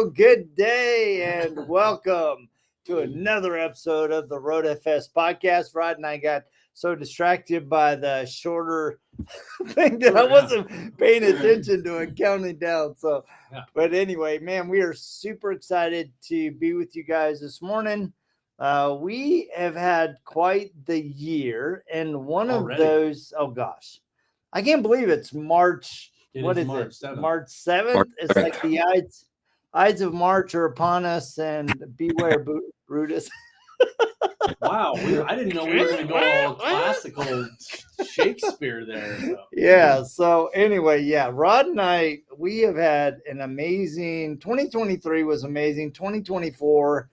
Hello, good day, and welcome to another episode of the RoadFS podcast. Rod and I got so distracted by the shorter thing that I wasn't paying attention to and counting down. But anyway, man, we are super excited to be with you guys this morning. We have had quite the year, and one of those, oh gosh, I can't believe it's March. What is March it? 7th. March 7th. It's like the Ides of March are upon us, and beware, Brutus. Wow, I didn't know we were going to go all classical Shakespeare there. So. Yeah. So anyway, Rod and I, we have had an amazing 2023 was amazing. 2024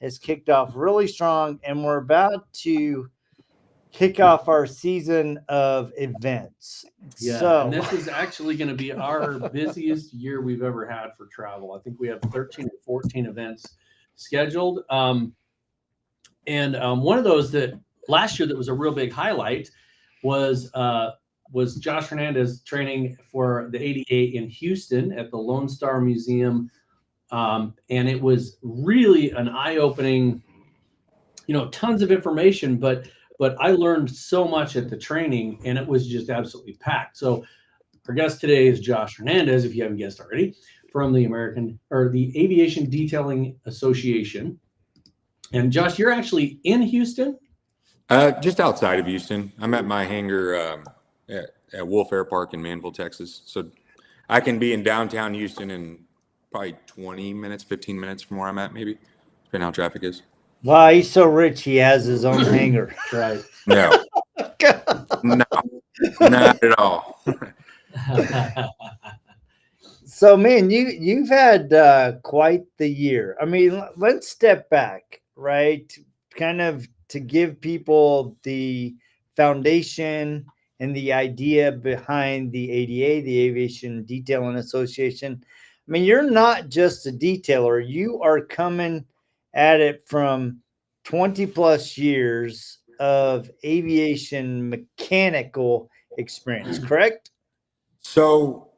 has kicked off really strong, and we're about to kick off our season of events. Yeah, so, and this is actually going to be our busiest year we've ever had for travel. I think we have 13 or 14 events scheduled. And one of those that last year that was a real big highlight was Josh Hernandez training for the ADA in Houston at the Lone Star Museum. And it was really an eye-opening, tons of information, but I learned so much at the training, and it was just absolutely packed. So our guest today is Josh Hernandez, if you haven't guessed already, from the Aviation Detailing Association. And Josh, you're actually in Houston? Just outside of Houston. I'm at my hangar at Wolf Air Park in Manville, Texas. So I can be in downtown Houston in probably 20 minutes, 15 minutes from where I'm at, maybe, depending on how traffic is. Wow, he's so rich, he has his own hangar. Right. No. No, not at all. So, man, you've had quite the year. I mean, let's step back, right? Kind of to give people the foundation and the idea behind the ADA, the Aviation Detailing Association. I mean, you're not just a detailer. You are coming at it from 20 plus years of aviation mechanical experience, correct? So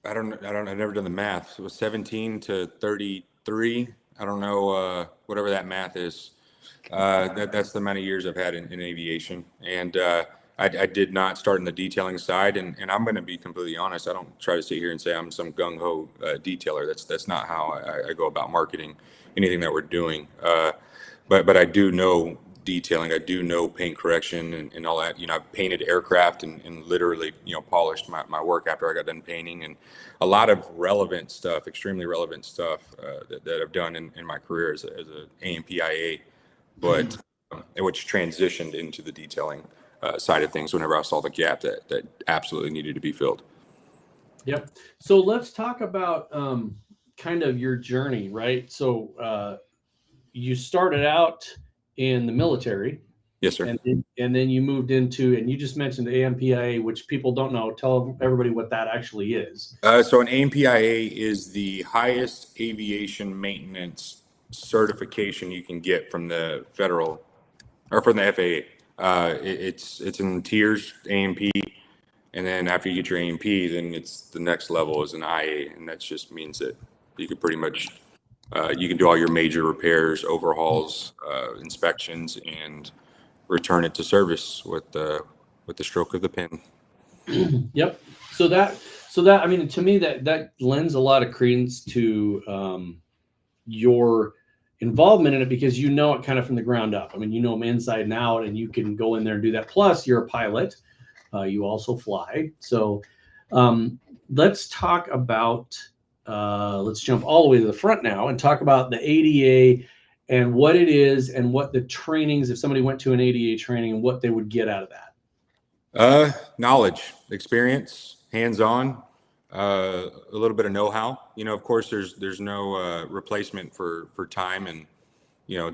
I've never done the math. So it was 17 to 33. I don't know, whatever that math is. That's the amount of years I've had in aviation. And I did not start in the detailing side. And I'm going to be completely honest. I don't try to sit here and say I'm some gung-ho detailer. That's not how I go about marketing anything that we're doing. But I do know detailing. I do know paint correction and all that. I've painted aircraft and literally, polished my work after I got done painting, and a lot of relevant stuff, extremely relevant stuff that I've done in my career as a AMPIA, but which transitioned into the detailing side of things whenever I saw the gap that absolutely needed to be filled. Yep. So let's talk about kind of your journey, right? So you started out in the military. Yes, sir. And then you moved into, and you just mentioned the AMPIA, which people don't know. Tell everybody what that actually is. So an AMPIA is the highest aviation maintenance certification you can get from the federal or from the FAA. It's in tiers, AMP, and then after you get your AMP, then it's the next level is an IA, and that just means that you could pretty much you can do all your major repairs, overhauls, inspections, and return it to service with the stroke of the pen. Yep. So that I mean, to me that lends a lot of credence to your involvement in it, because you know it kind of from the ground up. I mean, you know them inside and out, and you can go in there and do that. Plus, you're a pilot. You also fly. So let's talk about. Let's jump all the way to the front now and talk about the ADA and what it is and what the trainings, if somebody went to an ADA training, and what they would get out of that. Knowledge, experience, hands-on, a little bit of know-how. Of course, there's no replacement for time and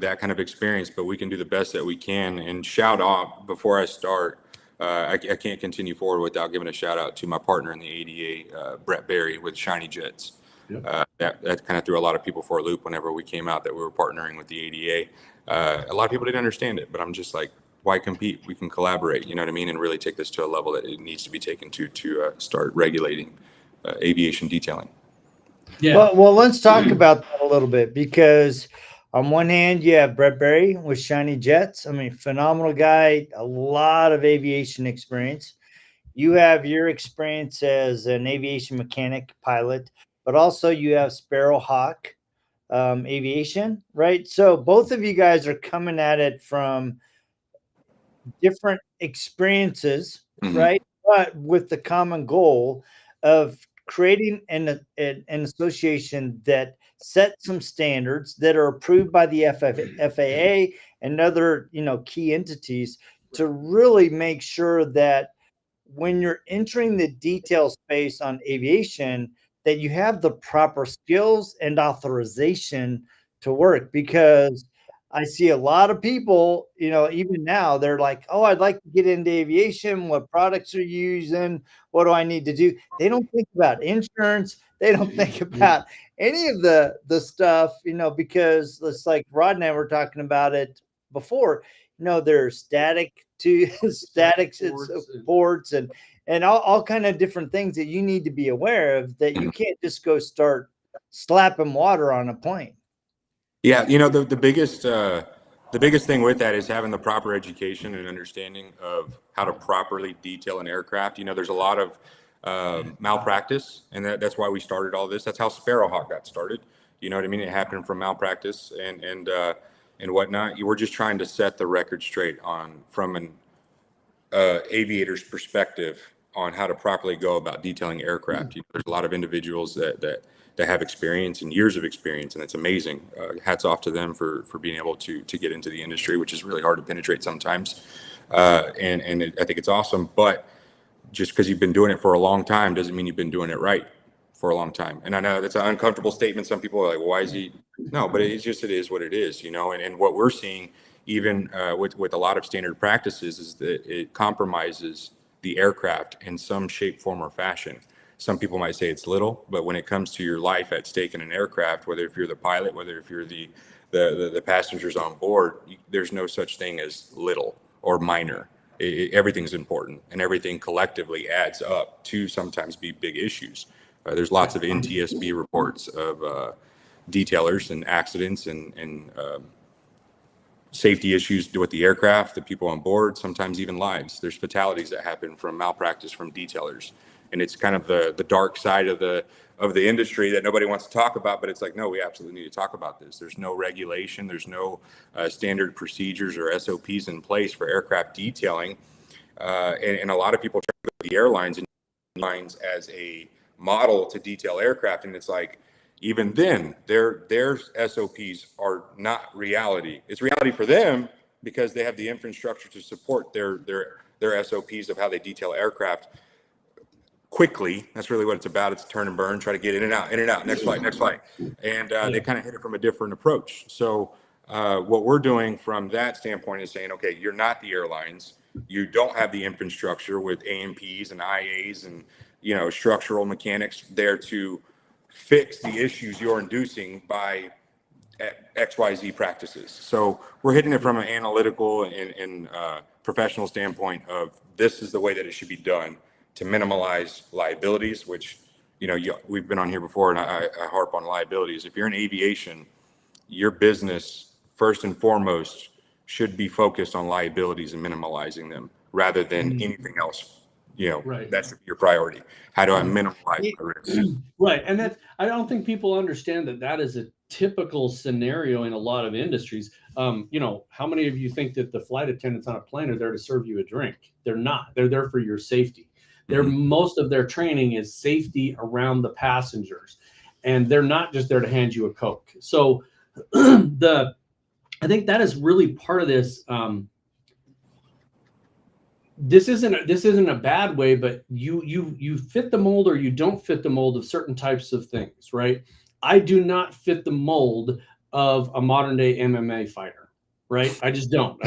that kind of experience, but we can do the best that we can. And shout out before I start. I can't continue forward without giving a shout out to my partner in the ADA, Brett Berry with Shiny Jets. Yep. That kind of threw a lot of people for a loop whenever we came out that we were partnering with the ADA. A lot of people didn't understand it, but I'm just like, why compete? We can collaborate, you know what I mean, and really take this to a level that it needs to be taken to start regulating aviation detailing. Yeah. Well, let's talk about that a little bit because on one hand, you have Brett Berry with Shiny Jets. I mean, phenomenal guy, a lot of aviation experience. You have your experience as an aviation mechanic pilot, but also you have Sparrowhawk Aviation, right? So both of you guys are coming at it from different experiences, Mhm. right? But with the common goal of creating an association that sets some standards that are approved by the FAA and other key entities to really make sure that when you're entering the detail space on aviation, that you have the proper skills and authorization to work. Because I see a lot of people, even now, they're like, oh, I'd like to get into aviation. What products are you using? What do I need to do? They don't think about insurance. They don't think about any of the stuff, because it's like Rod and I were talking about it before. There's static to statics and supports and all kind of different things that you need to be aware of, that you can't just go start slapping water on a plane. Yeah, the biggest thing with that is having the proper education and understanding of how to properly detail an aircraft. There's a lot of malpractice, and that's why we started all this. That's how Sparrowhawk got started. You know what I mean? It happened from malpractice and whatnot. We're just trying to set the record straight from an aviator's perspective on how to properly go about detailing aircraft. There's a lot of individuals that have experience and years of experience, and it's amazing. Hats off to them for being able to get into the industry, which is really hard to penetrate sometimes. I think it's awesome. But just because you've been doing it for a long time doesn't mean you've been doing it right for a long time. And I know that's an uncomfortable statement. Some people are like, well, why is he? No, but it is what it is, and what we're seeing even with a lot of standard practices is that it compromises the aircraft in some shape, form, or fashion. Some people might say it's little, but when it comes to your life at stake in an aircraft, whether if you're the pilot, whether if you're the passengers on board, there's no such thing as little or minor. Everything's important, and everything collectively adds up to sometimes be big issues. There's lots of NTSB reports of detailers and accidents and safety issues with the aircraft, the people on board, sometimes even lives. There's fatalities that happen from malpractice from detailers, and it's kind of the dark side of the industry that nobody wants to talk about. But it's like, no, we absolutely need to talk about this. There's no regulation, there's no standard procedures or SOPs in place for aircraft detailing, and a lot of people try to go to the airlines and lines as a model to detail aircraft, and it's like, even then, their SOPs are not reality. It's reality for them because they have the infrastructure to support their SOPs of how they detail aircraft quickly. That's really what it's about. It's turn and burn, try to get in and out, next flight. And they kind of hit it from a different approach. So what we're doing from that standpoint is saying, okay, you're not the airlines. You don't have the infrastructure with AMPs and IAs and structural mechanics there to fix the issues you're inducing by XYZ practices. So we're hitting it from an analytical and professional standpoint of this is the way that it should be done to minimize liabilities, which, we've been on here before, and I harp on liabilities. If you're in aviation, your business, first and foremost, should be focused on liabilities and minimalizing them rather than anything else. Right. That should be your priority. How do I minimize my risk? Right. And I don't think people understand that is a typical scenario in a lot of industries. How many of you think that the flight attendants on a plane are there to serve you a drink? They're not. They're there for your safety. Most of their training is safety around the passengers, and they're not just there to hand you a Coke. So I think that is really part of this. This isn't a bad way, but you fit the mold or you don't fit the mold of certain types of things, right? I do not fit the mold of a modern day MMA fighter, right? I just don't.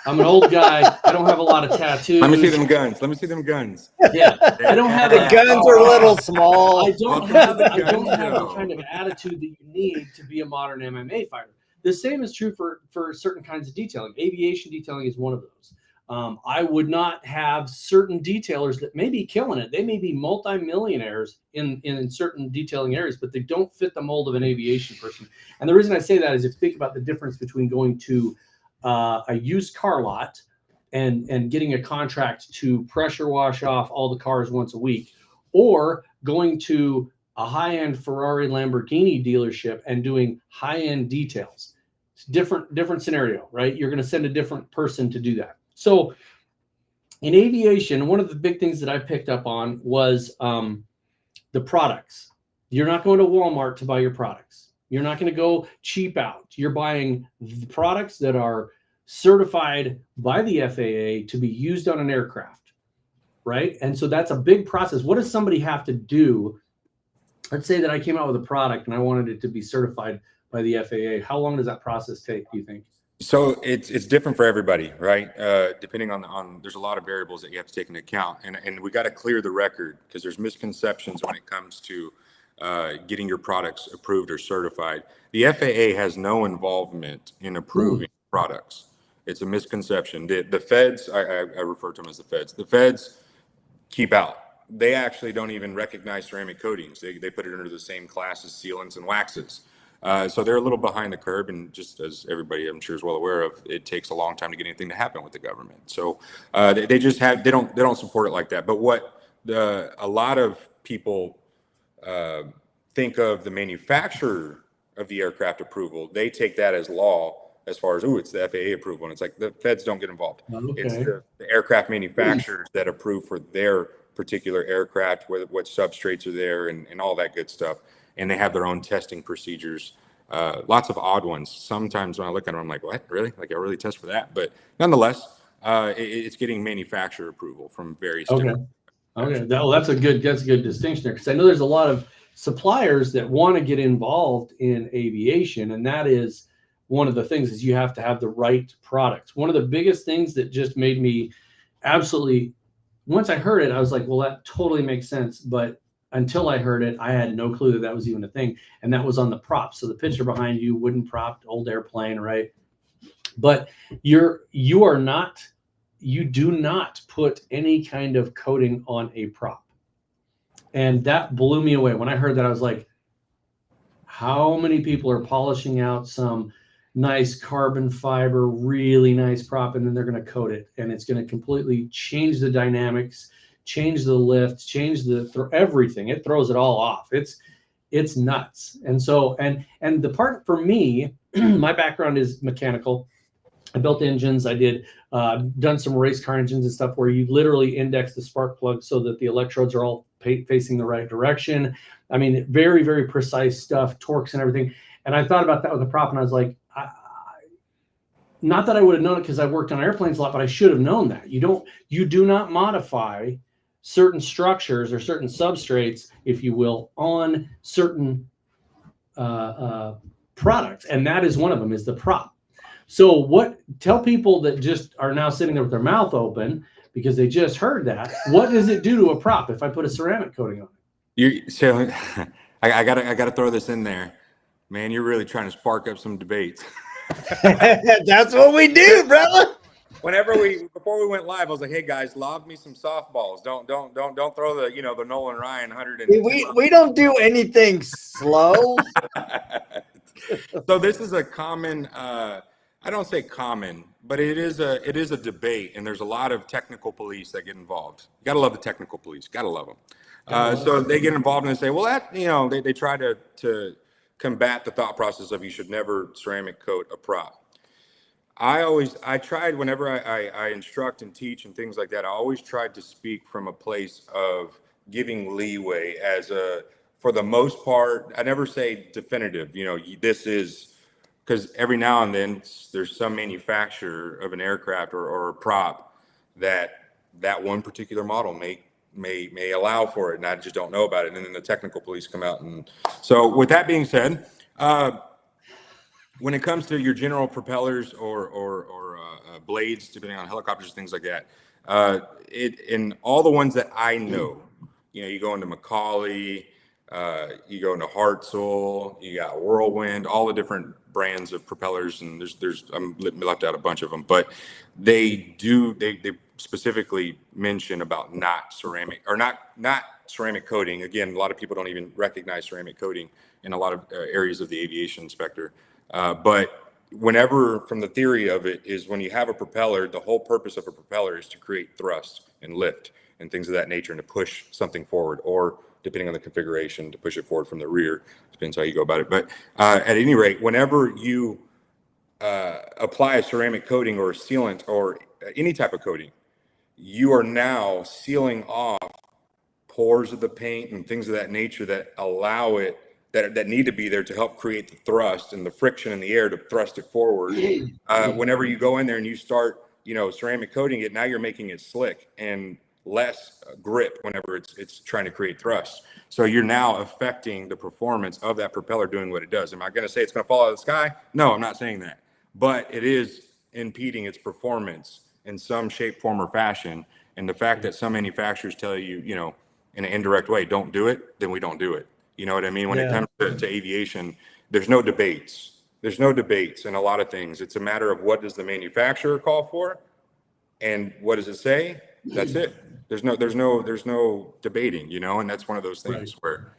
I'm an old guy. I don't have a lot of tattoos. Let me see them guns. Yeah, I don't have The guns are a little small. I don't have the kind of attitude that you need to be a modern MMA fighter. The same is true for certain kinds of detailing. Aviation detailing is one of those. I would not have certain detailers that may be killing it. They may be multimillionaires in certain detailing areas, but they don't fit the mold of an aviation person. And the reason I say that is if you think about the difference between going to a used car lot and getting a contract to pressure wash off all the cars once a week, or going to a high-end Ferrari Lamborghini dealership and doing high-end details. It's different scenario, right? You're going to send a different person to do that. So in aviation, one of the big things that I picked up on was the products. You're not going to Walmart to buy your products. You're not going to go cheap out. You're buying the products that are certified by the FAA to be used on an aircraft, right? And so that's a big process. What does somebody have to do? Let's say that I came out with a product and I wanted it to be certified by the FAA. How long does that process take, do you think? So it's different for everybody, right? Depending on there's a lot of variables that you have to take into account, and we got to clear the record because there's misconceptions when it comes to getting your products approved or certified. The FAA has no involvement in approving products. It's a misconception. The feds, I refer to them as the feds. The feds keep out. They actually don't even recognize ceramic coatings. They put it under the same class as sealants and waxes. So they're a little behind the curve, and just as everybody I'm sure is well aware of, it takes a long time to get anything to happen with the government. So they don't support it like that. But what a lot of people think of the manufacturer of the aircraft approval, they take that as law as far as, it's the FAA approval. And it's like the feds don't get involved. Okay. It's the aircraft manufacturers that approve for their particular aircraft, what substrates are there and all that good stuff. And they have their own testing procedures, lots of odd ones. Sometimes when I look at them, I'm like, what, really? Like I really test for that? But nonetheless, it's getting manufacturer approval from various different. Okay. That's a good distinction there, because I know there's a lot of suppliers that want to get involved in aviation, and that is one of the things is you have to have the right products. One of the biggest things that just made me absolutely, once I heard it, I was like, well, that totally makes sense. But until I heard it, I had no clue that was even a thing. And that was on the prop. So the picture behind you, wooden prop, old airplane, right? But you do not put any kind of coating on a prop. And that blew me away. When I heard that, I was like, how many people are polishing out some nice carbon fiber, really nice prop, and then they're going to coat it, and it's going to completely change the dynamics, change the lift, change everything. It throws it all off. It's nuts. And so, and the part for me, my background is mechanical. I built engines. I did done some race car engines and stuff where you literally index the spark plug so that the electrodes are all facing the right direction. I mean, very, very precise stuff, torques and everything. And I thought about that with the prop, and I was like, not that I would have known it because I worked on airplanes a lot, but I should have known that. You do not modify certain structures or certain substrates, if you will, on certain products. And that is one of them, is the prop. So tell people that just are now sitting there with their mouth open because they just heard that, what does it do to a prop if I put a ceramic coating on it? So I gotta throw this in there, man. You're really trying to spark up some debates. That's what we do, brother. Before we went live, I was like, hey guys, lob me some softballs. Don't throw the Nolan Ryan 100. We don't do anything slow. So this is a common, I don't say common, but it is a debate, and there's a lot of technical police that get involved. You gotta love the technical police. Gotta love them. So they get involved and they say, well, that they try to combat the thought process of you should never ceramic coat a prop. I tried whenever I instruct and teach and things like that, I always tried to speak from a place of giving leeway for the most part. I never say definitive, this is, because every now and then there's some manufacturer of an aircraft or a prop that one particular model may allow for it, and I just don't know about it. And then the technical police come out. And so with that being said, when it comes to your general propellers or blades, depending on helicopters, things like that, in all the ones that I know, you go into Macaulay, you go into Hartzell, you got Whirlwind, all the different brands of propellers, and there's I'm left out a bunch of them, but they specifically mention about not ceramic or not ceramic coating. Again, a lot of people don't even recognize ceramic coating in a lot of areas of the aviation inspector. But whenever, from the theory of it, is when you have a propeller, the whole purpose of a propeller is to create thrust and lift and things of that nature, and to push something forward, or depending on the configuration, to push it forward from the rear. Depends how you go about it. But at any rate, whenever you apply a ceramic coating or a sealant or any type of coating, you are now sealing off pores of the paint and things of that nature that allow it, that need to be there to help create the thrust and the friction in the air to thrust it forward. Whenever you go in there and you start, ceramic coating it, now you're making it slick and less grip whenever it's trying to create thrust. So you're now affecting the performance of that propeller doing what it does. Am I going to say it's going to fall out of the sky? No, I'm not saying that. But it is impeding its performance in some shape, form, or fashion. And the fact that some manufacturers tell you, in an indirect way, don't do it, then we don't do it. You know what I mean? When it comes to aviation, there's no debates. There's no debates in a lot of things. It's a matter of what does the manufacturer call for, and what does it say? That's it. There's no debating, and that's one of those things where,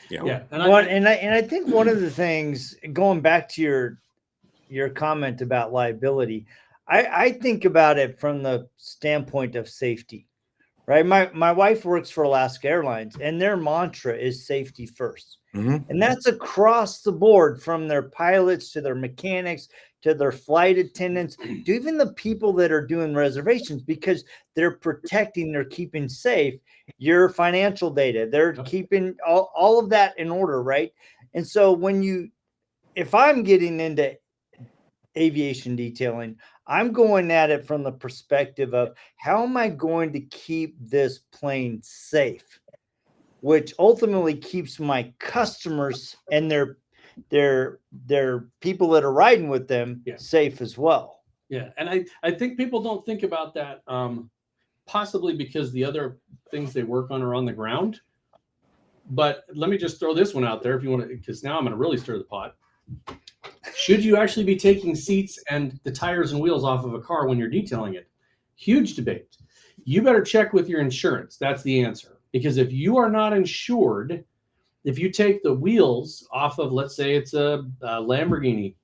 Yeah. And I think one of the things, going back to your comment about liability, I think about it from the standpoint of safety, right? My wife works for Alaska Airlines, and their mantra is safety first. Mm-hmm. And that's across the board, from their pilots to their mechanics to their flight attendants to even the people that are doing reservations, because they're keeping safe your financial data. They're keeping all of that in order, right? And so if I'm getting into aviation detailing, I'm going at it from the perspective of, how am I going to keep this plane safe, which ultimately keeps my customers and their people that are riding with them safe as well. Yeah. And I think people don't think about that, possibly because the other things they work on are on the ground. But let me just throw this one out there if you want to, because now I'm going to really stir the pot. Should you actually be taking seats and the tires and wheels off of a car when you're detailing it? Huge debate. You better check with your insurance. That's the answer. Because if you are not insured, if you take the wheels off of, let's say it's a Lamborghini,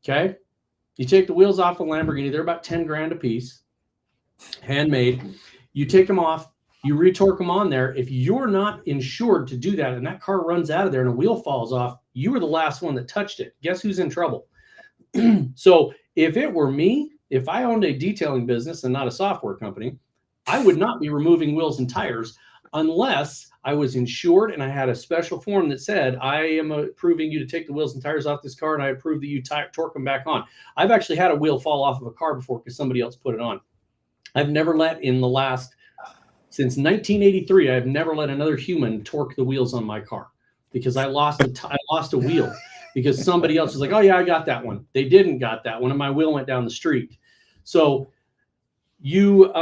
okay? You take the wheels off a Lamborghini, they're about 10 grand a piece, handmade. You take them off, you retorque them on there. If you're not insured to do that and that car runs out of there and a wheel falls off, you were the last one that touched it. Guess who's in trouble? So if it were me, if I owned a detailing business and not a software company, I would not be removing wheels and tires unless I was insured and I had a special form that said, I am approving you to take the wheels and tires off this car, and I approve that you torque them back on. I've actually had a wheel fall off of a car before because somebody else put it on. I've never since 1983, I've never let another human torque the wheels on my car, because I lost a wheel because somebody else was like, oh yeah, I got that one. They didn't got that one, and my wheel went down the street. So you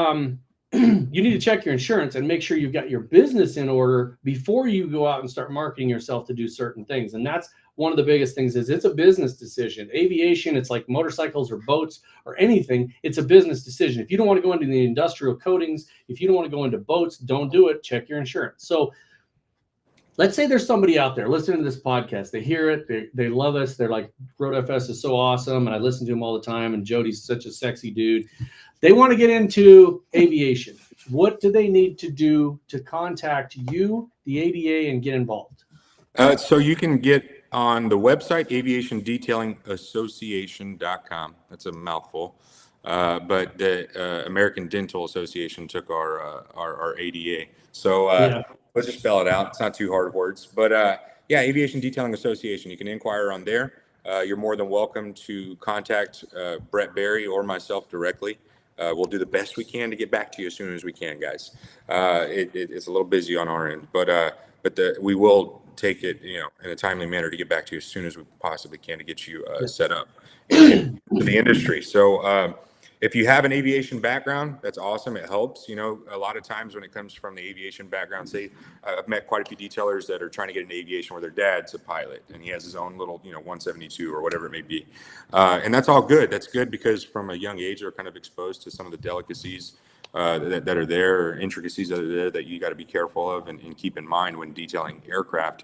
you need to check your insurance and make sure you've got your business in order before you go out and start marketing yourself to do certain things. And that's one of the biggest things, is it's a business decision. Aviation, it's like motorcycles or boats or anything. It's a business decision. If you don't want to go into the industrial coatings, if you don't want to go into boats, don't do it. Check your insurance. So let's say there's somebody out there listening to this podcast. They hear it. They love us. They're like, RoadFS is so awesome, and I listen to him all the time, and Jody's such a sexy dude. They want to get into aviation. What do they need to do to contact you, the ADA, and get involved? So you can get on the website, aviationdetailingAssociation.com. That's a mouthful. But the American Dental Association took our ADA. So let's just spell it out. It's not too hard of words. But Aviation Detailing Association. You can inquire on there. You're more than welcome to contact Brett Berry or myself directly. We'll do the best we can to get back to you as soon as we can, guys. It's a little busy on our end, but we will take it, in a timely manner to get back to you as soon as we possibly can to get you set up in the industry. So, If you have an aviation background, that's awesome. It helps. You know, a lot of times when it comes from the aviation background, say I've met quite a few detailers that are trying to get into aviation where their dad's a pilot and he has his own little, 172 or whatever it may be. And that's all good. That's good because from a young age, they're kind of exposed to some of the delicacies that are there, or intricacies that are there that you got to be careful of and keep in mind when detailing aircraft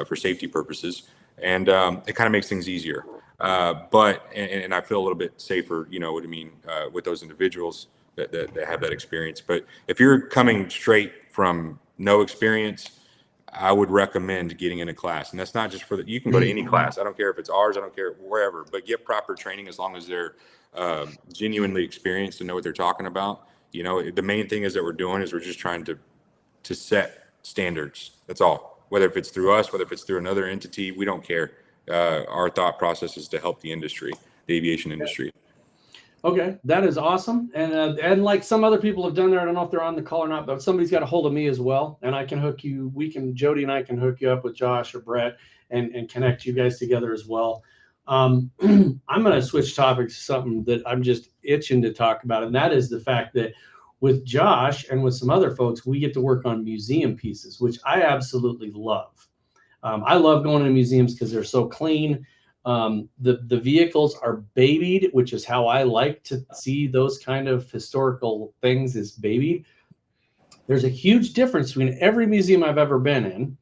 for safety purposes. And it kind of makes things easier. But I feel a little bit safer, what I mean, with those individuals that have that experience. But if you're coming straight from no experience, I would recommend getting in a class. And that's not just you can go to any class. I don't care if it's ours, I don't care wherever, but get proper training as long as they're genuinely experienced and know what they're talking about. The main thing is that we're just trying to set standards. That's all. Whether if it's through us, whether if it's through another entity, we don't care. Our thought process is to help the industry, the aviation industry. Okay, that is awesome. And like some other people have done there, I don't know if they're on the call or not, but somebody's got a hold of me as well, and I can hook you. Jody and I can hook you up with Josh or Brett and connect you guys together as well. I'm going to switch topics to something that I'm just itching to talk about, and that is the fact that with Josh and with some other folks, we get to work on museum pieces, which I absolutely love. I love going to museums because they're so clean. The vehicles are babied, which is how I like to see those kind of historical things, is babied. There's a huge difference between every museum I've ever been in,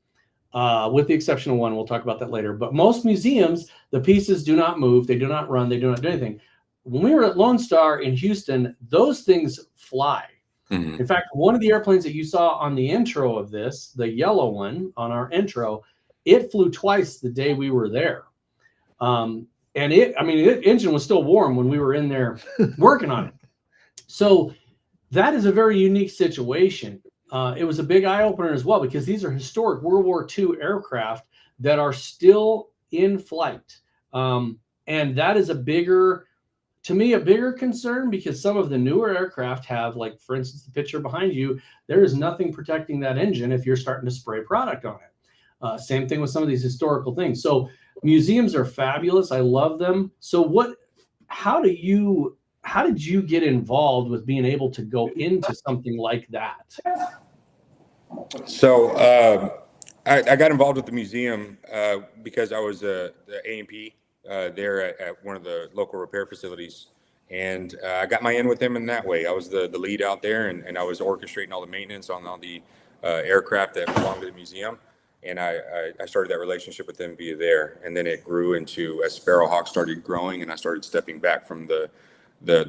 with the exception of one. We'll talk about that later. But most museums, the pieces do not move. They do not run. They do not do anything. When we were at Lone Star in Houston, those things fly. Mm-hmm. In fact, one of the airplanes that you saw on the intro of this, the yellow one on our intro, it flew twice the day we were there. And the engine was still warm when we were in there working on it. So that is a very unique situation. It was a big eye opener as well, because these are historic World War II aircraft that are still in flight. And that is a bigger concern, because some of the newer aircraft have, like, for instance, the picture behind you, there is nothing protecting that engine if you're starting to spray product on it. Same thing with some of these historical things. So museums are fabulous. I love them. So how did you get involved with being able to go into something like that? So I got involved with the museum because I was the A&P there at one of the local repair facilities. And I got my in with them in that way. I was the lead out there, and I was orchestrating all the maintenance on all the aircraft that belonged to the museum. And I started that relationship with them via there. And then it grew into, as Sparrowhawk started growing and I started stepping back from the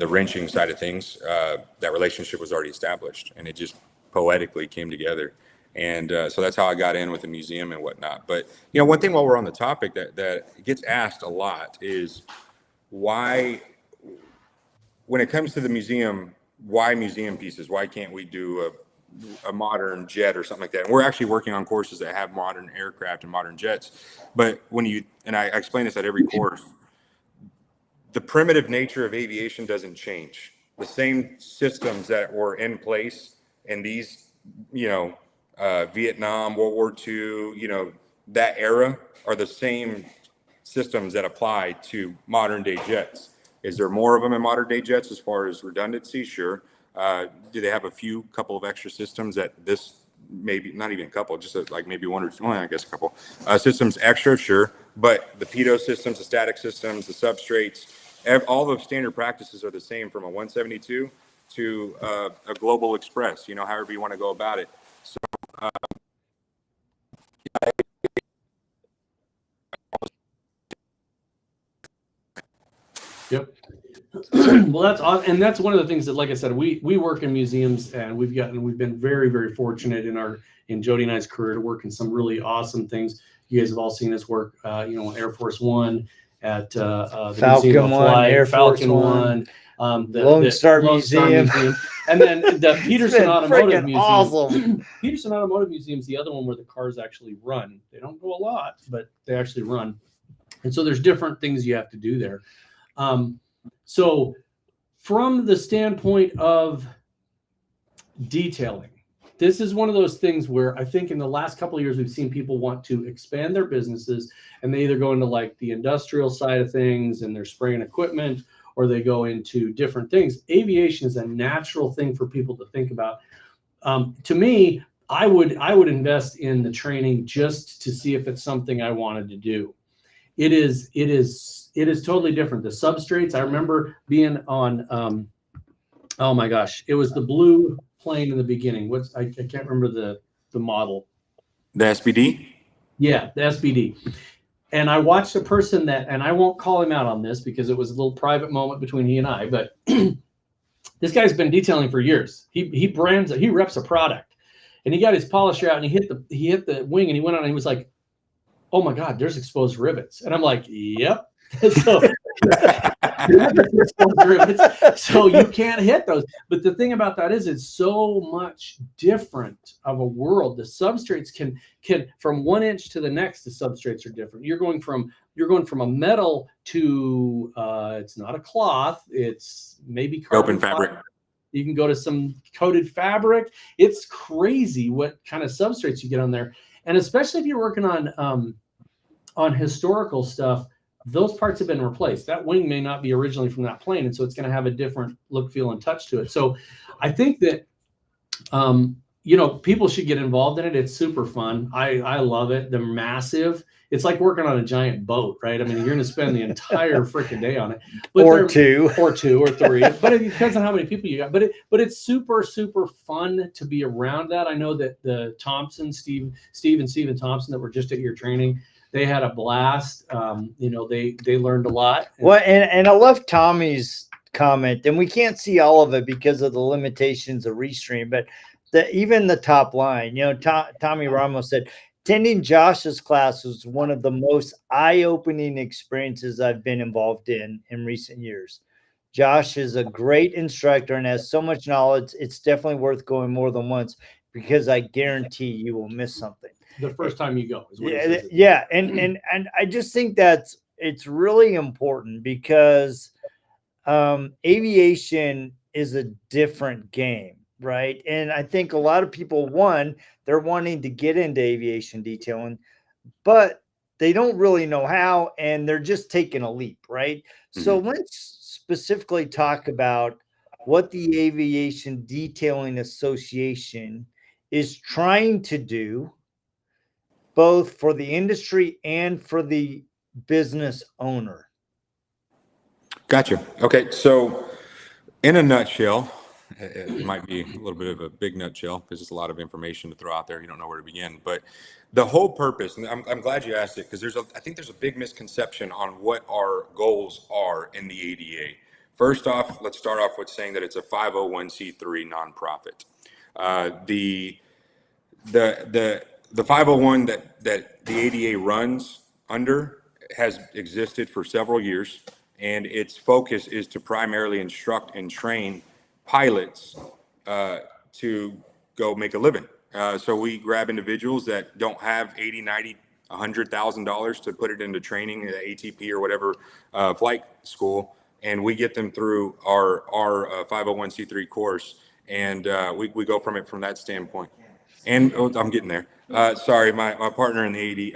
wrenching side of things, that relationship was already established, and it just poetically came together. And so that's how I got in with the museum and whatnot. But, one thing while we're on the topic that gets asked a lot is why, when it comes to the museum, why museum pieces? Why can't we do a modern jet or something like that? And we're actually working on courses that have modern aircraft and modern jets. But I explain this at every course, the primitive nature of aviation doesn't change. The same systems that were in place in these, Vietnam, World War II, that era are the same systems that apply to modern day jets. Is there more of them in modern day jets as far as redundancy? Sure. Do they have a couple of extra systems that this, maybe not even a couple, just like maybe one or two, I guess a couple systems extra? Sure. But the pitot systems, the static systems, the substrates, all the standard practices are the same from a 172 to a Global Express, however you want to go about it. So, Yep. Well, that's awesome. And that's one of the things that, like I said, we work in museums, and we've been very, very fortunate in Jody and I's career to work in some really awesome things. You guys have all seen us work, Air Force One, at the Falcon One, Air Force One, the Lone Star Museum, and then the Peterson Automotive Museum. Awesome. Peterson Automotive Museum is the other one where the cars actually run. They don't go a lot, but they actually run. And so there's different things you have to do there. So from the standpoint of detailing, this is one of those things where I think in the last couple of years, we've seen people want to expand their businesses, and they either go into like the industrial side of things and they're spraying equipment, or they go into different things. Aviation is a natural thing for people to think about. To me, I would invest in the training just to see if it's something I wanted to do. It is totally different. The substrates, I remember being on, oh my gosh, it was the blue plane in the beginning. I can't remember the model. The SBD? Yeah, the SBD. And I watched a person and I won't call him out on this because it was a little private moment between he and I, but this guy's been detailing for years. He reps a product, and he got his polisher out and he hit the wing and he went on and he was like, "Oh my God, there's exposed rivets." And I'm like, "Yep." So, so you can't hit those. But the thing about that is it's so much different of a world. The substrates can from 1 inch to the next, the substrates are different. You're going from a metal to it's not a cloth, it's maybe open fabric. You can go to some coated fabric. It's crazy what kind of substrates you get on there. And especially if you're working on historical stuff, those parts have been replaced. That wing may not be originally from that plane, and so it's going to have a different look, feel, and touch to it. So I think that people should get involved in it. It's super fun. I love it. They're massive. It's like working on a giant boat, right? I mean, you're going to spend the entire freaking day on it, or two or three. But it depends on how many people you got. But it's super, super fun to be around that. I know that the Thompson, Steve and Steven Thompson that were just at your training, they had a blast. They learned a lot. Well, and I love Tommy's comment, and we can't see all of it because of the limitations of Restream, but even the top line, Tommy Ramos said, attending Josh's class was one of the most eye-opening experiences I've been involved in recent years. Josh is a great instructor and has so much knowledge. It's definitely worth going more than once because I guarantee you will miss something. The first time you go. Yeah. And I just think it's really important because aviation is a different game, right? And I think a lot of people, they're wanting to get into aviation detailing, but they don't really know how, and they're just taking a leap, right? Mm-hmm. So let's specifically talk about what the Aviation Detailing Association is trying to do, both for the industry and for the business owner. Gotcha. Okay. So in a nutshell, it might be a little bit of a big nutshell because it's a lot of information to throw out there. You don't know where to begin, but the whole purpose, and I'm glad you asked it, because I think there's a big misconception on what our goals are in the ADA. First off, let's start off with saying that it's a 501c3 nonprofit. The 501 that the ADA runs under has existed for several years, and its focus is to primarily instruct and train pilots to go make a living. So we grab individuals that don't have $80,000, $90,000, $100,000 to put it into training at ATP or whatever flight school, and we get them through our 501c3 course, and we go from that standpoint. And I'm getting there. Sorry, my partner in the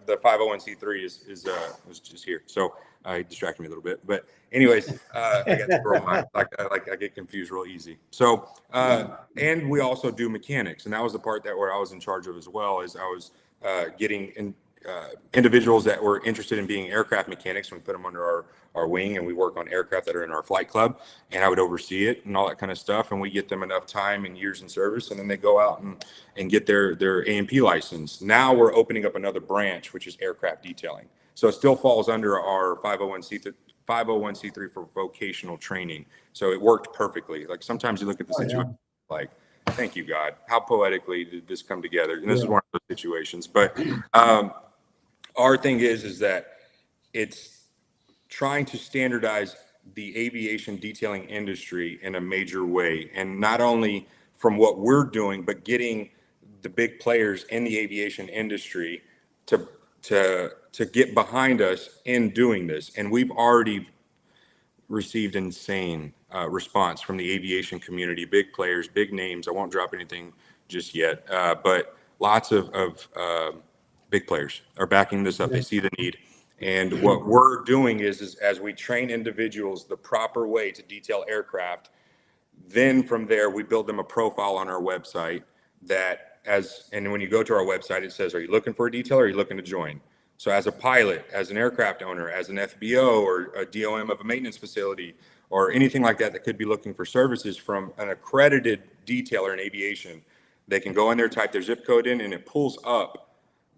the 501c3 was just here, so he distracted me a little bit. But anyways, I got to throw I get confused real easy. So and we also do mechanics, and that was the part where I was in charge of as well. Is I was getting individuals that were interested in being aircraft mechanics, and we put them under our wing, and we work on aircraft that are in our flight club, and I would oversee it and all that kind of stuff, and we get them enough time and years in service, and then they go out and get their A&P license. Now we're opening up another branch, which is aircraft detailing. So it still falls under our 501c3 for vocational training. So it worked perfectly. Like sometimes you look at the situation like, thank you, God. How poetically did this come together? And this is one of those situations. But our thing is that it's trying to standardize the aviation detailing industry in a major way. And not only from what we're doing, but getting the big players in the aviation industry to get behind us in doing this. And we've already received insane response from the aviation community, big players, big names. I won't drop anything just yet, but lots of big players are backing this up. They see the need. And what we're doing is as we train individuals the proper way to detail aircraft, then from there we build them a profile on our website and when you go to our website, it says, are you looking for a detail or are you looking to join? So as a pilot, as an aircraft owner, as an FBO or a DOM of a maintenance facility or anything like that could be looking for services from an accredited detailer in aviation, they can go in there, type their zip code in, and it pulls up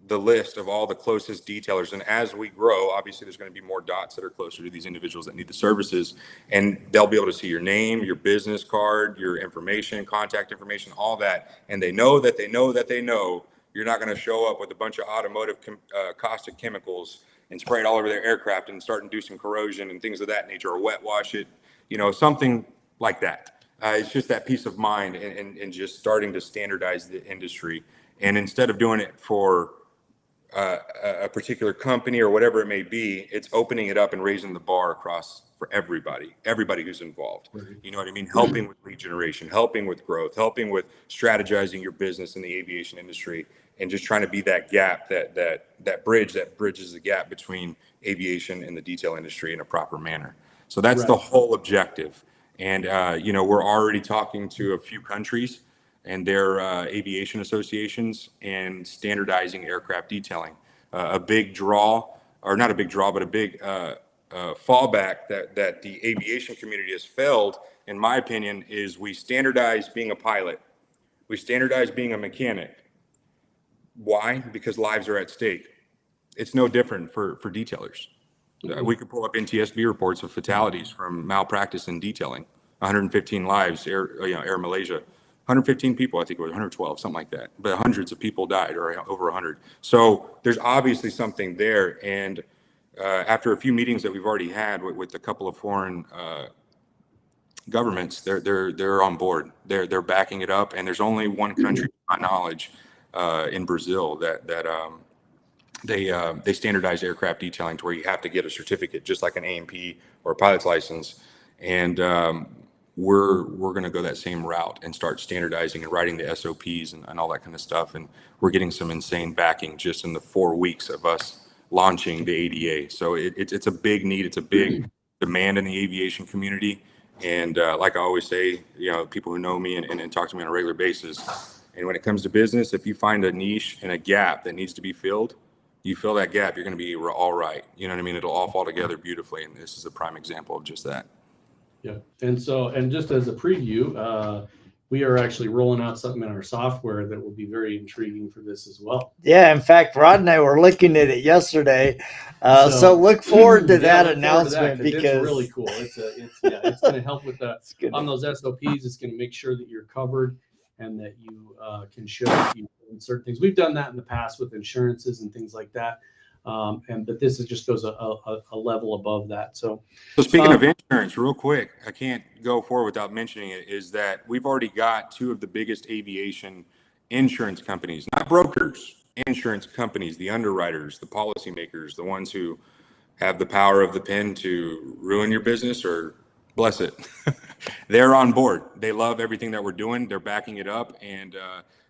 the list of all the closest detailers. And as we grow, obviously there's going to be more dots that are closer to these individuals that need the services, and they'll be able to see your name, your business card, your information, contact information, all that. And they know that you're not going to show up with a bunch of automotive caustic chemicals and spray it all over their aircraft and start inducing corrosion and things of that nature, or wet wash it, something like that. It's just that peace of mind and just starting to standardize the industry. And instead of doing it for a particular company or whatever it may be, it's opening it up and raising the bar across for everybody who's involved. You know what I mean? Helping with lead generation, helping with growth, helping with strategizing your business in the aviation industry, and just trying to be that gap, that bridge that bridges the gap between aviation and the detail industry in a proper manner. So that's the whole objective. And we're already talking to a few countries and their aviation associations and standardizing aircraft detailing. A big draw, or not a big draw, but a big fallback that the aviation community has failed, in my opinion, is we standardize being a pilot. We standardize being a mechanic. Why? Because lives are at stake. It's no different for detailers. We could pull up NTSB reports of fatalities from malpractice in detailing. 115 lives, Air Malaysia. 115 people, I think it was 112, something like that. But hundreds of people died, or over 100. So there's obviously something there. And after a few meetings that we've already had with a couple of foreign governments, they're on board. They're backing it up. And there's only one country, to my knowledge, in Brazil that they standardize aircraft detailing to where you have to get a certificate, just like an A&P or a pilot's license. And we're going to go that same route and start standardizing and writing the SOPs and all that kind of stuff. And we're getting some insane backing just in the 4 weeks of us launching the ADA. So it's a big need. It's a big demand in the aviation community. And like I always say, people who know me and talk to me on a regular basis, and when it comes to business, if you find a niche and a gap that needs to be filled, you fill that gap, you're going to be all right. You know what I mean? It'll all fall together beautifully. And this is a prime example of just that. Yeah. And just as a preview, we are actually rolling out something in our software that will be very intriguing for this as well. Yeah. In fact, Rod and I were looking at it yesterday. So look forward to that announcement, because it's really cool. It's going to help with on those SOPs. It's going to make sure that you're covered and that you can show certain things. We've done that in the past with insurances and things like that. But this just goes a level above that. So speaking of insurance, real quick, I can't go forward without mentioning it, is that we've already got two of the biggest aviation insurance companies, not brokers, insurance companies, the underwriters, the policymakers, the ones who have the power of the pen to ruin your business or bless it. They're on board. They love everything that we're doing. They're backing it up. And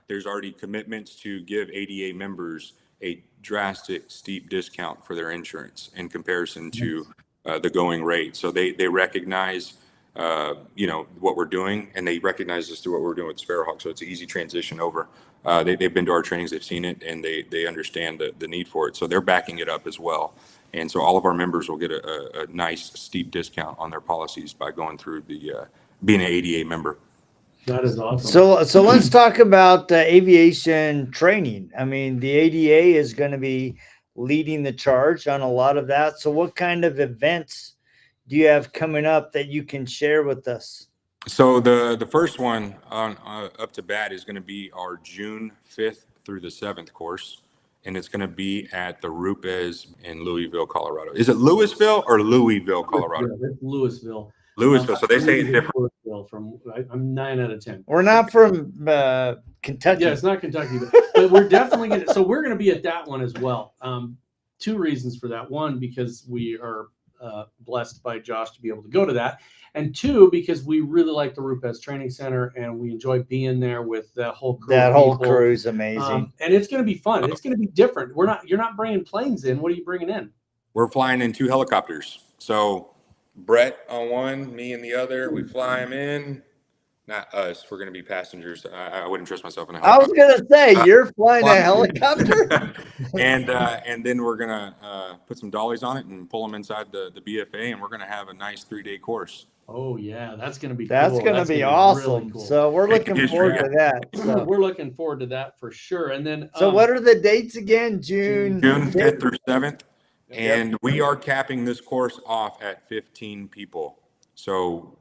there's already commitments to give ADA members a drastic, steep discount for their insurance in comparison to the going rate. So they recognize, what we're doing, and they recognize us through what we're doing with Sparrowhawk. So it's an easy transition over. They've been to our trainings, they've seen it, and they understand the need for it. So they're backing it up as well. And so all of our members will get a nice, steep discount on their policies by going through being an ADA member. That is awesome. So let's talk about aviation training. I mean, the ADA is going to be leading the charge on a lot of that. So what kind of events do you have coming up that you can share with us? So the first one on up to bat is going to be our June 5th through the 7th course. And it's going to be at the RoadFS in Louisville, Colorado. Is it Louisville or Louisville, Colorado? Yeah, it's Louisville. Louisville. So they say it different. I'm 9 out of 10. We're not from Kentucky. Yeah, it's not Kentucky, but we're definitely going to. So we're going to be at that one as well. 2 reasons for that. 1, because we are blessed by Josh to be able to go to that. And 2, because we really like the RoadFS Training Center and we enjoy being there with that whole crew. That whole crew is amazing. And it's going to be fun. It's going to be different. You're not bringing planes in. What are you bringing in? we're flying in 2 helicopters. So Brett on one, me in the other. We fly him in. Not us. We're going to be passengers. I wouldn't trust myself in a I was helicopter. gonna say you're flying a helicopter. and then we're gonna put some dollies on it and pull them inside the BFA, and we're gonna have a nice 3-day course. Oh yeah, that's gonna be That's cool. gonna be really awesome. cool. So we're looking forward to that. So. We're looking forward to that for sure. And then So what are the dates again? June 5th through 7th, and we are capping this course off at 15 people. So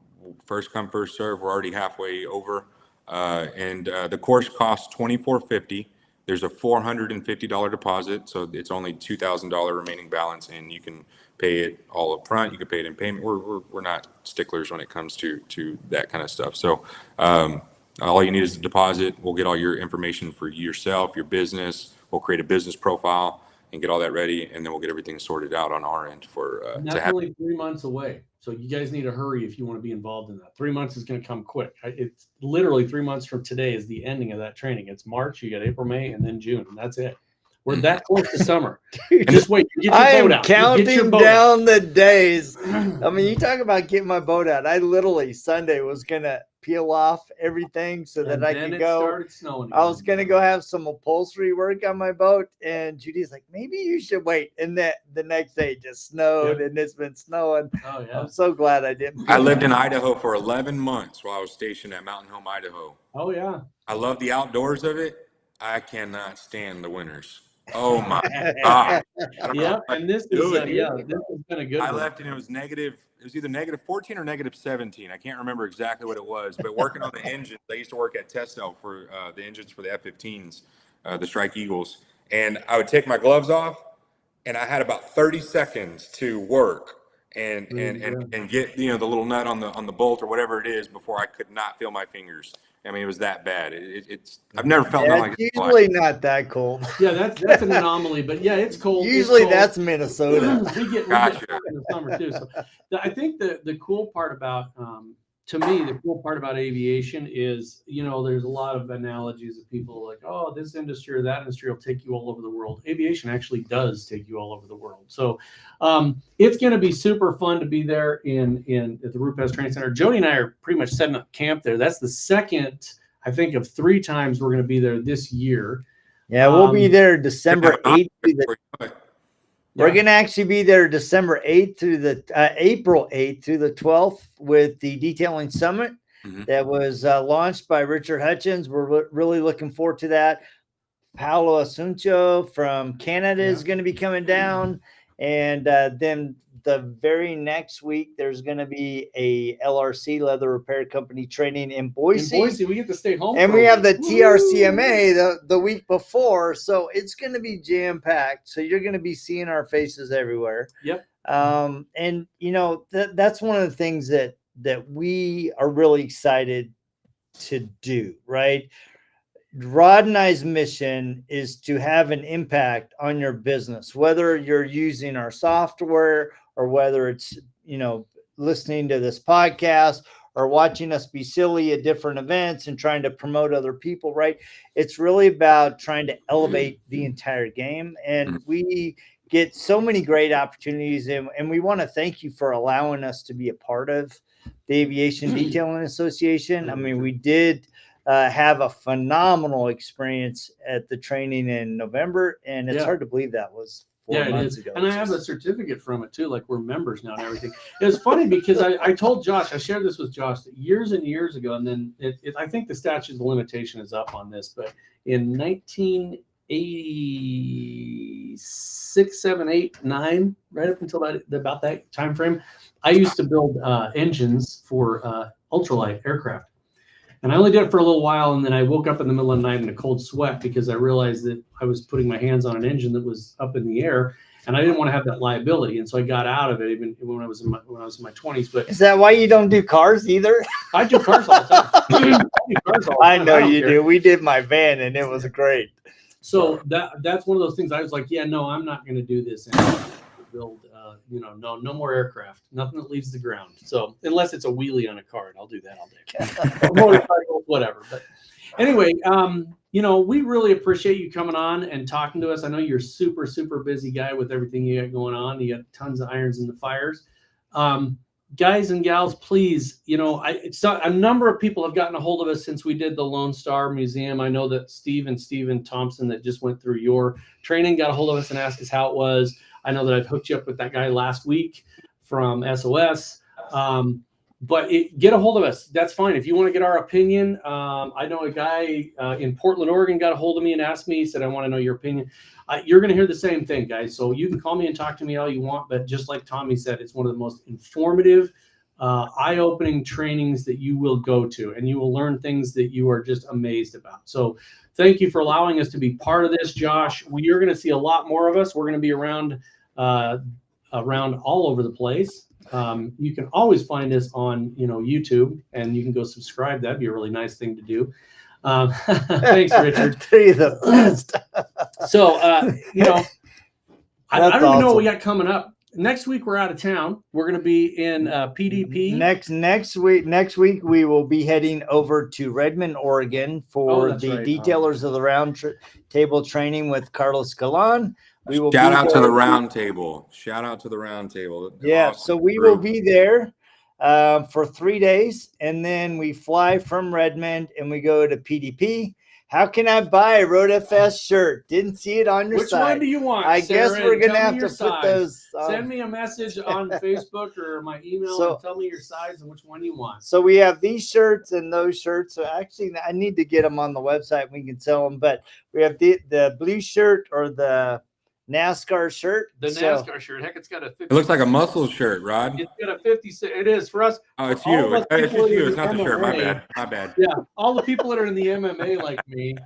first come, first serve. We're already halfway over, and the course costs $24.50. There's a $450 deposit, so it's only $2,000 remaining balance, and you can pay it all up front. You can pay it in payment. We're not sticklers when it comes to that kind of stuff. So all you need is a deposit. We'll get all your information for yourself, your business. We'll create a business profile and get all that ready, and then we'll get everything sorted out on our end for and that's only 3 months away. So you guys need to hurry if you want to be involved in that. 3 months is going to come quick. It's literally 3 months from today is the ending of that training. It's March, you got April, May, and then June, and that's it. We're that close to summer. Just wait. Get your I boat am out. counting down the days. I mean, you talk about getting my boat out. I literally Sunday was gonna peel off everything so that I could go. Started snowing I was gonna go have some upholstery work on my boat, and Judy's like, maybe you should wait. And that the next day it just snowed, and it's been snowing. Oh yeah. I'm so glad I didn't. I lived in Idaho for 11 months while I was stationed at Mountain Home, Idaho. Oh yeah. I love the outdoors of it. I cannot stand the winters. Oh my God. Yeah, and this is this has been a good I one. left and it was negative. It was either negative 14 or negative 17. I can't remember exactly what it was, but working on the engines, I used to work at Tesla for the engines for the F-15s, the Strike Eagles. And I would take my gloves off and I had about 30 seconds to work and get, the little nut on the bolt or whatever it is before I could not feel my fingers. I mean, it was that bad. It's I've never felt that like it's usually not that cold. Yeah, that's an anomaly, but yeah, it's cold. Usually it's cold. that's Minnesota. we get cold in the summer too. So I think the cool part about to me, the cool part about aviation is, there's a lot of analogies of people like, oh, this industry or that industry will take you all over the world. Aviation actually does take you all over the world. So it's going to be super fun to be there at the RoadFS Training Center. Jody and I are pretty much setting up camp there. That's the second, I think, of 3 times we're going to be there this year. Yeah, we'll be there December 8th through we're going to actually be there December 8th through April 8th through the 12th with the Detailing Summit that was launched by Richard Hutchins. We're really looking forward to that. Paolo Asuncio from Canada is going to be coming down. And then the very next week, there's going to be a LRC Leather Repair Company training in Boise. We get to stay home. And we have the TRCMA the week before. So it's going to be jam-packed. So you're going to be seeing our faces everywhere. Yep. And, that's one of the things that we are really excited to do, right? Rod and I's mission is to have an impact on your business, whether you're using our software or whether it's, listening to this podcast or watching us be silly at different events and trying to promote other people, right? It's really about trying to elevate the entire game. And we get so many great opportunities. And we want to thank you for allowing us to be a part of the Aviation Detailing Association. I mean, we did have a phenomenal experience at the training in November, and it's hard to believe that was 4 months ago. And I have a certificate from it too, like we're members now and everything. It was funny because I told Josh, I shared this with Josh years and years ago, and then I think the statute of limitation is up on this, but in 1986, 7, 8, 9, right up until about that time frame, I used to build engines for ultralight aircraft. And I only did it for a little while, and then I woke up in the middle of the night in a cold sweat because I realized that I was putting my hands on an engine that was up in the air, and I didn't want to have that liability. And so I got out of it even when I was in my 20s. But is that why you don't do cars either? I do cars all the time. I know you do. We did my van, and it was great. So that's one of those things. I was like, yeah, no, I'm not going to do this anymore. Build, no more aircraft, nothing that leaves the ground. So unless it's a wheelie on a car, and I'll do that all day. Motorcycle, whatever. But Anyway, we really appreciate you coming on and talking to us. I know you're super, super busy guy with everything you got going on. You got tons of irons in the fires. Guys and gals, please, a number of people have gotten a hold of us since we did the Lone Star Museum. I know that Steven Thompson that just went through your training got a hold of us and asked us how it was. I know that I've hooked you up with that guy last week from SOS. But get a hold of us. That's fine. If you want to get our opinion, I know a guy in Portland, Oregon got a hold of me and asked me, he said, I want to know your opinion. You're going to hear the same thing, guys. So you can call me and talk to me all you want. But just like Tommy said, it's one of the most informative, eye-opening trainings that you will go to. And you will learn things that you are just amazed about. So thank you for allowing us to be part of this, Josh. You're going to see a lot more of us. We're going to be around all over the place. You can always find us on, YouTube, and you can go subscribe. That'd be a really nice thing to do. Thanks, Richard. You're the best. So, I don't even know what we got coming up. Next week, we're out of town. We're going to be in PDP. Next week, we will be heading over to Redmond, Oregon for detailers of the round table training with Carlos Galan. We will shout out to the round table. Yeah, awesome so we group. will be there for 3 days, and then we fly from Redmond and we go to PDP. How can I buy a RoadFS shirt? Didn't see it on your Which site. One do you want? I guess we're gonna have to put those. Send me a message on Facebook or my email and tell me your size and which one you want. So we have these shirts and those shirts. So actually, I need to get them on the website. We can sell them, but we have the blue shirt or the NASCAR shirt. The NASCAR shirt. Heck, it's got a 50. It looks like a muscle shirt, Rod. It's got a 50. It is for us. Oh, it's you. It's just you. It's not the shirt. My bad. Yeah, all the people that are in the MMA like me,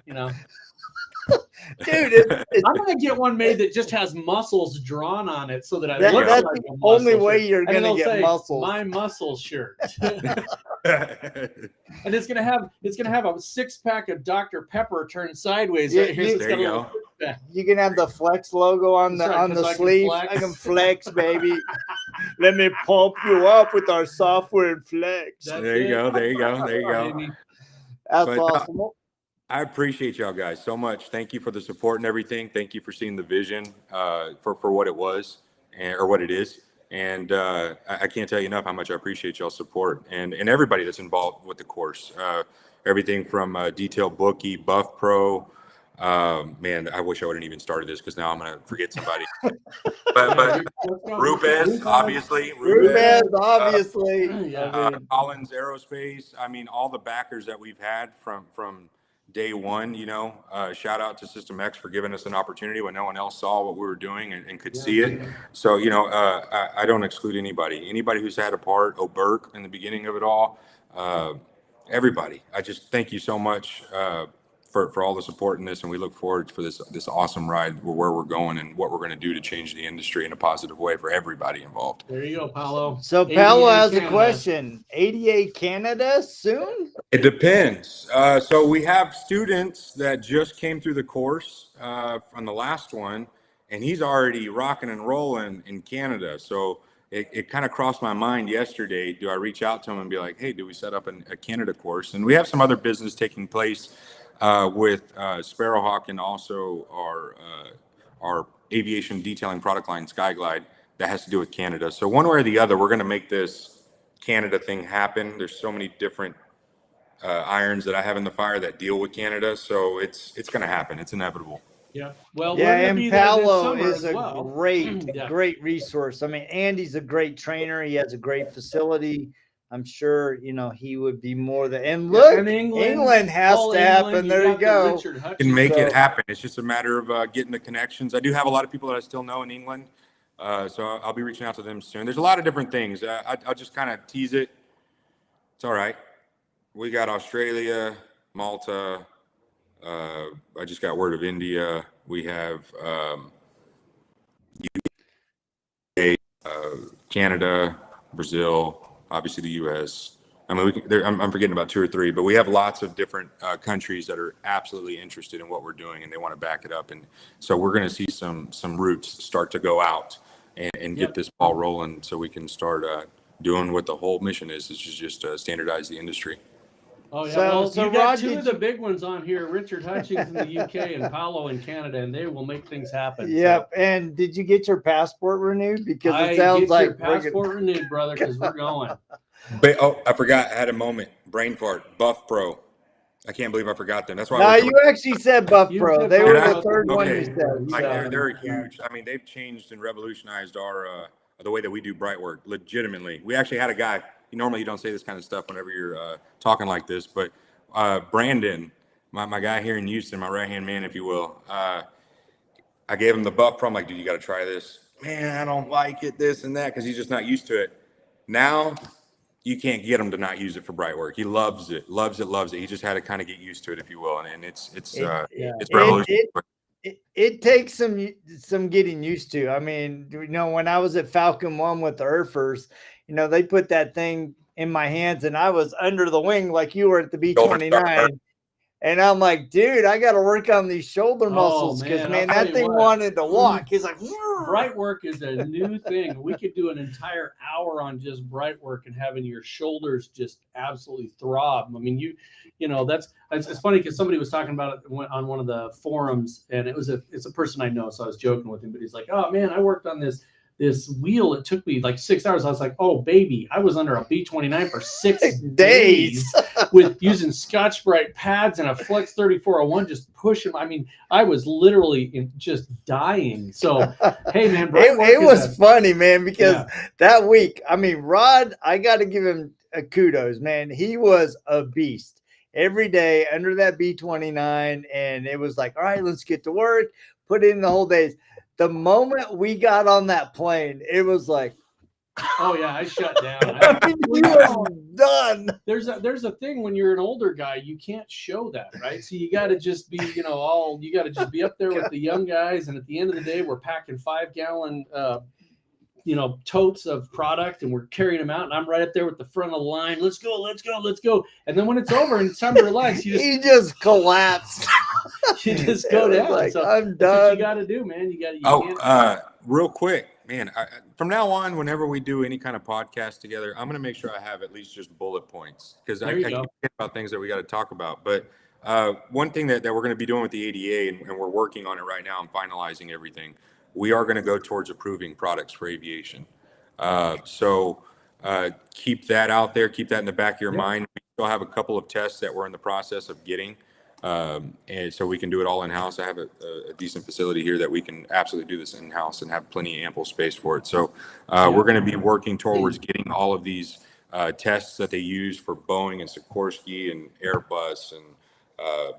Dude, I'm gonna get one made that just has muscles drawn on it, so that I look like that's a the only way shirt. you're gonna get muscles. My muscle shirt. And it's gonna have a 6-pack of Dr. Pepper turned sideways right here. There you go. You can have the Flex logo on the sleeve. I can flex, baby. Let me pump you up with our software and Flex. There you go. That's awesome. I appreciate y'all guys so much. Thank you for the support and everything. Thank you for seeing the vision for what it was or what it is. And I can't tell you enough how much I appreciate y'all's support and everybody that's involved with the course. Everything from Detail Bookie, Buff Pro. Man, I wish I wouldn't even started this because now I'm gonna forget somebody. but Rupes, obviously. Collins Aerospace. I mean, all the backers that we've had from day one. Shout out to System X for giving us an opportunity when no one else saw what we were doing and could see it. So I don't exclude anybody who's had a part. O'Burke in the beginning of it all. Everybody. I just thank you so much. For all the support in this, and we look forward for this awesome ride where we're going and what we're going to do to change the industry in a positive way for everybody involved. There you go, Paolo. So Paolo has a question. ADA Canada soon? It depends. So we have students that just came through the course on the last one, and he's already rocking and rolling in Canada. So it kind of crossed my mind yesterday. Do I reach out to him and be like, hey, do we set up a Canada course? And we have some other business taking place with Sparrowhawk and also our aviation detailing product line, Skyglide, that has to do with Canada. So one way or the other, we're going to make this Canada thing happen. There's so many different irons that I have in the fire that deal with Canada. So it's going to happen. It's inevitable. Yeah. Well, and Paolo is a great resource. I mean, Andy's a great trainer. He has a great facility. I'm sure, he would be more than, and look, England has to happen. There you go. Can make it happen. It's just a matter of getting the connections. I do have a lot of people that I still know in England. So I'll be reaching out to them soon. There's a lot of different things. I'll just kind of tease it. It's all right. We got Australia, Malta. I just got word of India. We have UK, Canada, Brazil. Obviously the U.S. I mean, I'm forgetting about 2 or 3, but we have lots of different countries that are absolutely interested in what we're doing, and they want to back it up. And so we're going to see some roots start to go out and get this ball rolling, so we can start doing what the whole mission is just standardize the industry. Oh yeah, So- well, so you got Rod, two did of the big ones on here: Richard Hutchings in the UK and Paolo in Canada, and they will make things happen. Yep. So And did you get your passport renewed? Because I it sounds get like your passport renewed, brother, because we're going. Oh, I forgot. I had a moment. Brain fart. Buff Pro. I can't believe I forgot them. That's why. No, I was you actually said Buff You Pro. said They Buff were Pro. the third one Okay. you said. Like, So. they're huge. I mean, they've changed and revolutionized our the way that we do bright work. Legitimately, we actually had a guy. Normally, you don't say this kind of stuff whenever you're talking like this, but Brandon, my guy here in Houston, my right hand man, if you will. I gave him the Buff Pro. I'm like, dude, you got to try this. Man, I don't like it, this and that, because he's just not used to it. Now, you can't get him to not use it for bright work. He loves it, loves it, loves it. He just had to kind of get used to it, if you will, and it's revolutionary. It takes some getting used to. I mean, when I was at Falcon 1 with the Earthers, they put that thing in my hands and I was under the wing like you were at the B-29. And I'm like, dude, I got to work on these shoulder muscles because, man, that thing wanted to walk. He's like, bright work is a new thing. We could do an entire hour on just bright work and having your shoulders just absolutely throb. I mean, it's funny because somebody was talking about it on one of the forums, and it's a person I know, so I was joking with him, but he's like, oh man, I worked on this wheel. It took me like 6 hours. I was like, oh baby, I was under a B-29 for 6 days with using Scotch-Brite pads and a Flex 3401, just pushing. I mean, I was literally just dying. So, hey man, it was funny, man, because that week, I mean, Rod, I got to give him kudos, man. He was a beast every day under that B-29, and it was like, all right, let's get to work, put in the whole days. The moment we got on that plane, it was like, oh yeah, I shut down. I mean, we were done. There's a thing when you're an older guy, you can't show that, right? So you got to just be, you got to just be up there with the young guys. And at the end of the day, we're packing 5-gallon, totes of product, and we're carrying them out. And I'm right up there with the front of the line. Let's go, let's go, let's go. And then when it's over and it's time to relax, he just collapsed. You just go down. Like, so I'm done. That's what you got to do, man. You got. Real quick, man. From now on, whenever we do any kind of podcast together, I'm gonna make sure I have at least just bullet points because I can't forget about things that we got to talk about. But one thing that we're going to be doing with the ADA, and we're working on it right now and finalizing everything. We are going to go towards approving products for aviation. So keep that out there. Keep that in the back of your mind. We still have a couple of tests that we're in the process of getting. And so we can do it all in-house. I have a decent facility here that we can absolutely do this in-house and have plenty of ample space for it. So we're going to be working towards getting all of these tests that they use for Boeing and Sikorsky and Airbus and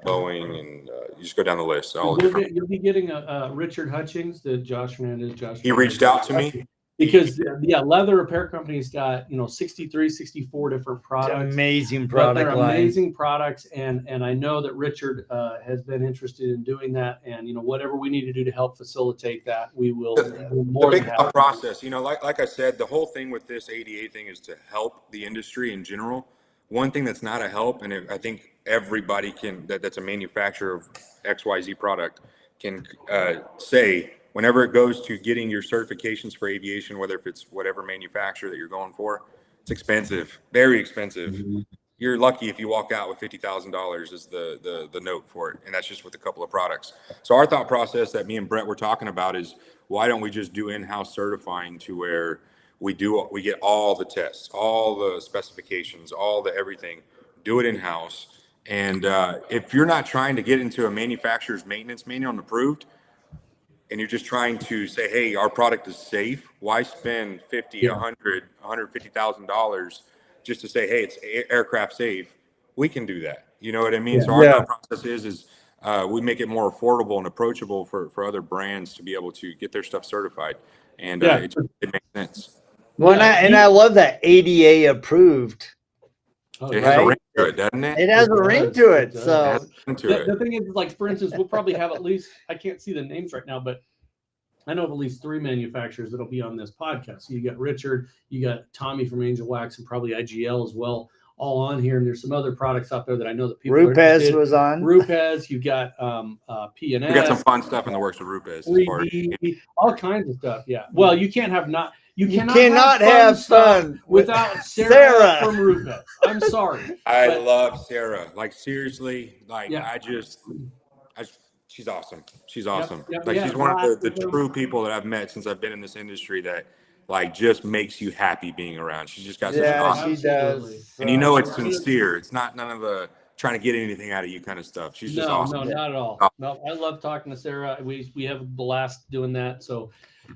Boeing, and you just go down the list. You'll be getting a Richard Hutchings, the Josh Hernandez. He reached out to me. Because leather repair company's got 63, 64 different products. It's amazing product they're line. amazing products, and I know that Richard has been interested in doing that, and whatever we need to do to help facilitate that, we will. The big process, like I said, the whole thing with this ADA thing is to help the industry in general. One thing that's not a help, and I think everybody that's a manufacturer of XYZ product can say. Whenever it goes to getting your certifications for aviation, whether if it's whatever manufacturer that you're going for, it's expensive, very expensive. Mm-hmm. You're lucky if you walk out with $50,000 is the note for it, and that's just with a couple of products. So our thought process that me and Brett were talking about is why don't we just do in-house certifying to where we get all the tests, all the specifications, all the everything, do it in-house. And if you're not trying to get into a manufacturer's maintenance manual and approved, and you're just trying to say, hey, our product is safe, why spend $150,000 just to say, hey, it's aircraft safe? We can do that. You know what I mean? Yeah. So our process is we make it more affordable and approachable for other brands to be able to get their stuff certified. And it makes sense. Well, I love that ADA approved. It has a ring to it, doesn't it? It has a ring to it. So the thing is, like, for instance, we'll probably have at least, I can't see the names right now, but I know of at least 3 manufacturers that'll be on this podcast. So you got Richard, you got Tommy from Angel Wax, and probably IGL as well, all on here. And there's some other products out there that I know that people Rupes was on. Rupes, you got P&S. We got some fun stuff in the works with Rupes. 3D, all kinds of stuff. Yeah. Well, you can't have You You cannot have stuff fun without Sarah, Sarah. from RoadFS. I'm sorry. I But- love Sarah. Like seriously, like Yeah. she's awesome. She's awesome. yep, Like yeah, she's one of the well, true people that I've met since I've been in this industry that like just makes you happy being around. She's just got such an Yeah, awesome, she does. and you know it's sincere. It's not none of the trying to get anything out of you kind of stuff. She's just awesome. No, not at all. No, I love talking to Sarah. We have a blast doing that. So,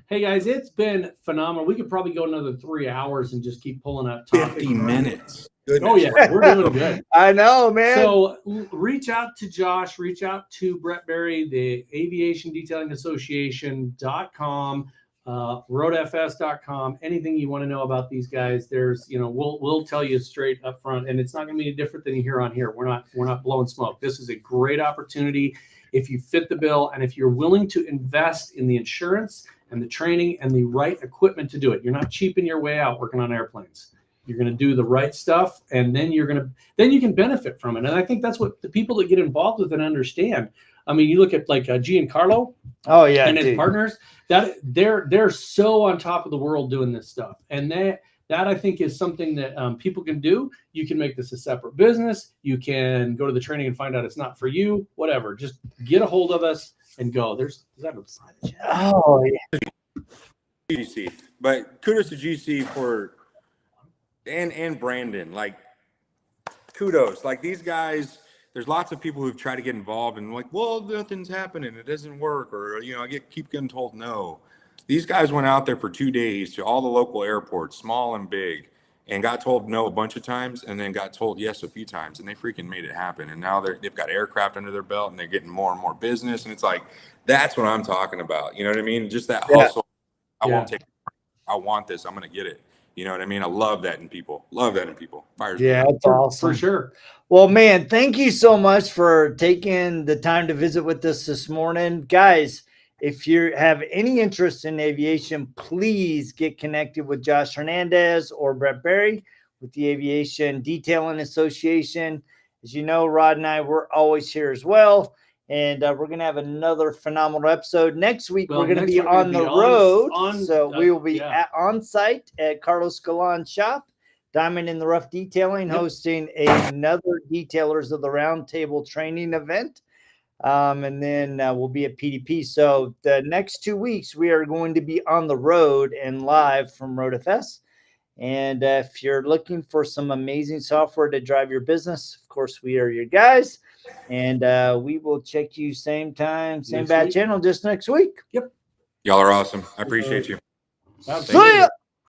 hey guys, it's been phenomenal. We could probably go another 3 hours and just keep pulling up topics. 50 minutes. Goodness. Oh yeah, we're doing good. I know, man. So reach out to Josh, reach out to Brett Berry, the Aviation Detailing Association.com, RoadFS.com. Anything you want to know about these guys, there's, we'll tell you straight up front, and it's not going to be any different than you hear on here. We're not blowing smoke. This is a great opportunity if you fit the bill and if you're willing to invest in the insurance and the training and the right equipment to do it. You're not cheaping your way out working on airplanes. You're going to do the right stuff, and then you can benefit from it. And I think that's what the people that get involved with it understand. I mean, you look at like Giancarlo, and his partners, that they're so on top of the world doing this stuff, and that I think is something that people can do. You can make this a separate business. You can go to the training and find out it's not for you. Whatever, just get a hold of us and go. Is that a private chat? Oh yeah. GC, but kudos to GC for. And Brandon, like kudos. Like these guys, there's lots of people who've tried to get involved and like, well, nothing's happening, it doesn't work, or keep getting told no. These guys went out there for 2 days to all the local airports, small and big, and got told no a bunch of times, and then got told yes a few times, and they freaking made it happen. And now they've got aircraft under their belt, and they're getting more and more business. And it's like, that's what I'm talking about. You know what I mean? Just that hustle. I won't take it. I want this. I'm gonna get it. You know what I mean? I love that in people. Fires me up. That's awesome. For sure. Well, man, thank you so much for taking the time to visit with us this morning. Guys, if you have any interest in aviation, please get connected with Josh Hernandez or Brett Berry with the Aviation Detailing Association. As you know, Rod and I, we're always here as well. And we're going to have another phenomenal episode. Next week, we're going to be on the road. So we will be on site at Carlos Galan's shop, Diamond in the Rough Detailing, hosting another Detailers of the Roundtable training event. And then we'll be at PDP. So the next 2 weeks, we are going to be on the road and live from RoadFS. And if you're looking for some amazing software to drive your business, of course, we are your guys. And we will check you same time, same bad channel just next week. Yep. Y'all are awesome. I appreciate you. See ya.